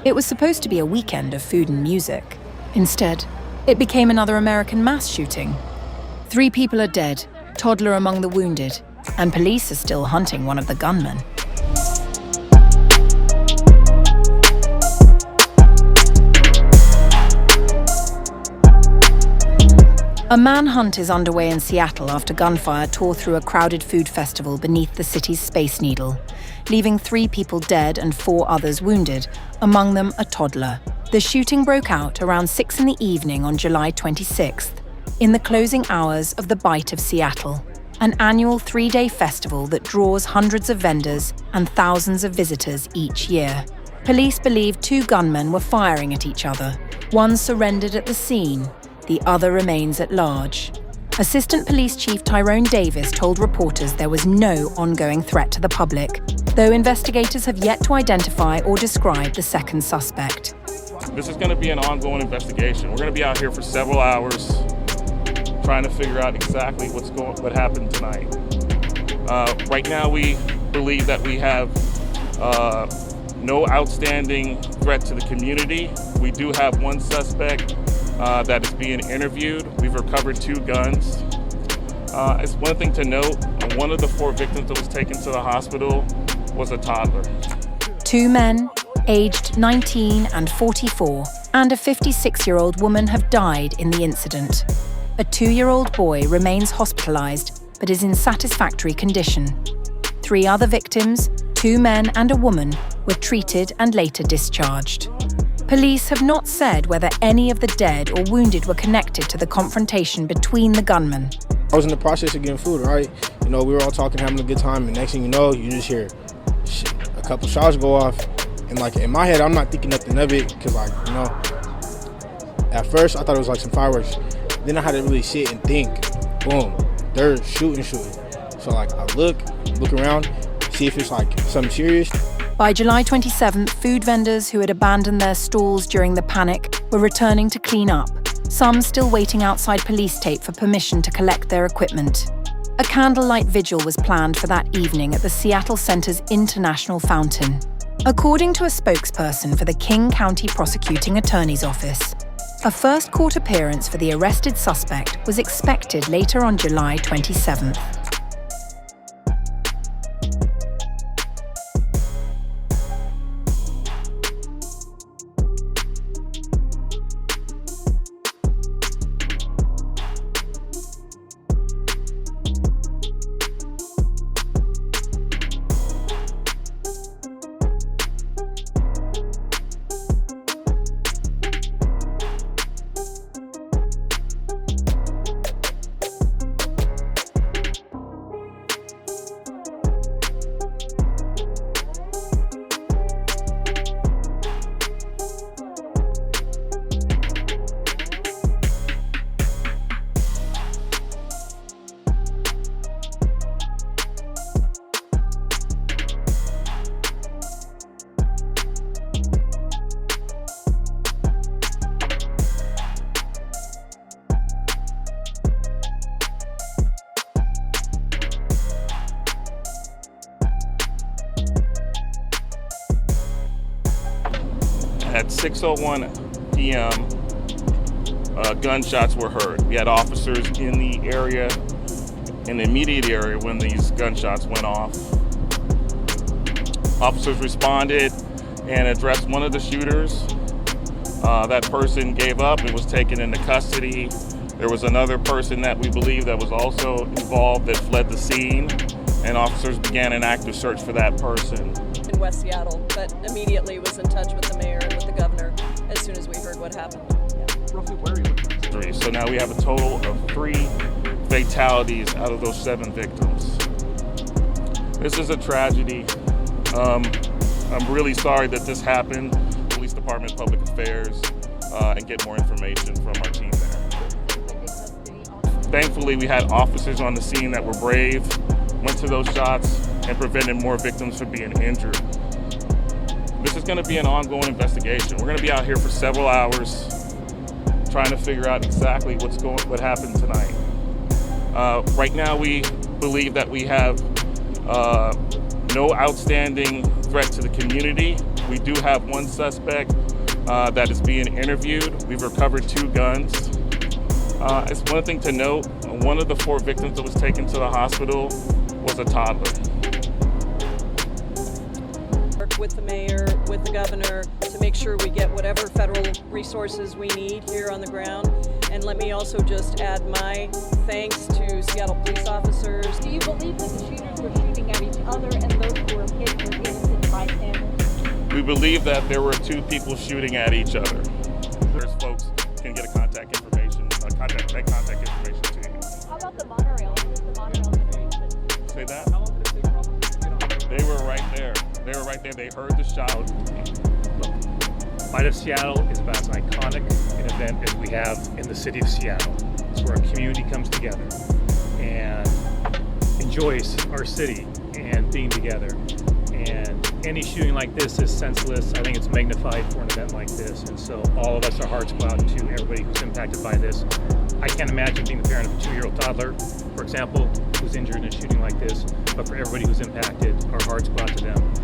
It was supposed to be a weekend of food and music. Instead, it became another American mass shooting. 3 people are dead, toddler among the wounded, and police are still hunting one of the gunmen. A manhunt is underway in Seattle after gunfire tore through a crowded food festival beneath the city's Space Needle, leaving 3 people dead and 4 others wounded, among them a toddler. The shooting broke out around 6 in the evening on July 26th, in the closing hours of the Bite of Seattle, an annual 3-day festival that draws hundreds of vendors and thousands of visitors each year. Police believe 2 gunmen were firing at each other. One surrendered at the scene. The other remains at large. Assistant Police Chief Tyrone Davis told reporters there was no ongoing threat to the public, though investigators have yet to identify or describe the second suspect. This is going to be an ongoing investigation. We're going to be out here for several hours trying to figure out exactly what happened tonight. Right now, we believe that we have no outstanding threat to the community. We do have one suspect that is being interviewed. We've recovered 2 guns. It's one thing to note, one of the 4 victims that was taken to the hospital was a toddler. 2 men, aged 19 and 44, and a 56-year-old woman have died in the incident. A 2-year-old boy remains hospitalized but is in satisfactory condition. 3 other victims, 2 men and a woman, were treated and later discharged. Police have not said whether any of the dead or wounded were connected to the confrontation between the gunmen. I was in the process of getting food, right? You know, we were all talking, having a good time, and next thing you know, you just hear a couple shots go off. And like in my head, I'm not thinking nothing of it, because like, you know, at first I thought it was like some fireworks. Then I had to really sit and think, boom, they're shooting. So like I look around, see if it's like something serious. By July 27th, food vendors who had abandoned their stalls during the panic were returning to clean up, some still waiting outside police tape for permission to collect their equipment. A candlelight vigil was planned for that evening at the Seattle Center's International Fountain. According to a spokesperson for the King County Prosecuting Attorney's Office, a first court appearance for the arrested suspect was expected later on July 27th. At 6:01 p.m., gunshots were heard. We had officers in the area, in the immediate area when these gunshots went off. Officers responded and addressed one of the shooters. That person gave up and was taken into custody. There was another person that we believe that was also involved that fled the scene, and officers began an active search for that person. In West Seattle, but immediately was in touch with the mayor and with the governor as soon as we heard what happened. Yeah. Roughly where are you looking? So now we have a total of 3 fatalities out of those 7 victims. This is a tragedy. I'm really sorry that this happened. Police Department, Public Affairs, and get more information from our team there. Thankfully, we had officers on the scene that were brave, went to those shots, and prevented more victims from being injured. This is going to be an ongoing investigation. We're going to be out here for several hours trying to figure out exactly what happened tonight. Right now, we believe that we have no outstanding threat to the community. We do have one suspect that is being interviewed. We've recovered 2 guns. It's one thing to note, one of the 4 victims that was taken to the hospital was a toddler. Work with the mayor, with the governor, to make sure we get whatever federal resources we need here on the ground. And let me also just add my thanks to Seattle police officers. Do you believe that the shooters were shooting at each other and those who were hit were innocent bystanders? We believe that there were 2 people shooting at each other. There's folks can get a contact information to you. How about the monorail? When did the monorail generation? Say that? How long did it take for officers to get on? They were right there. They heard the shot. Look, Light of Seattle is about as iconic an event as we have in the city of Seattle. It's where a community comes together and enjoys our city and being together. And any shooting like this is senseless. I think it's magnified for an event like this. And so all of us, our hearts go out to everybody who's impacted by this. I can't imagine being the parent of a 2-year-old toddler, for example, who's injured in a shooting like this. But for everybody who's impacted, our hearts go out to them.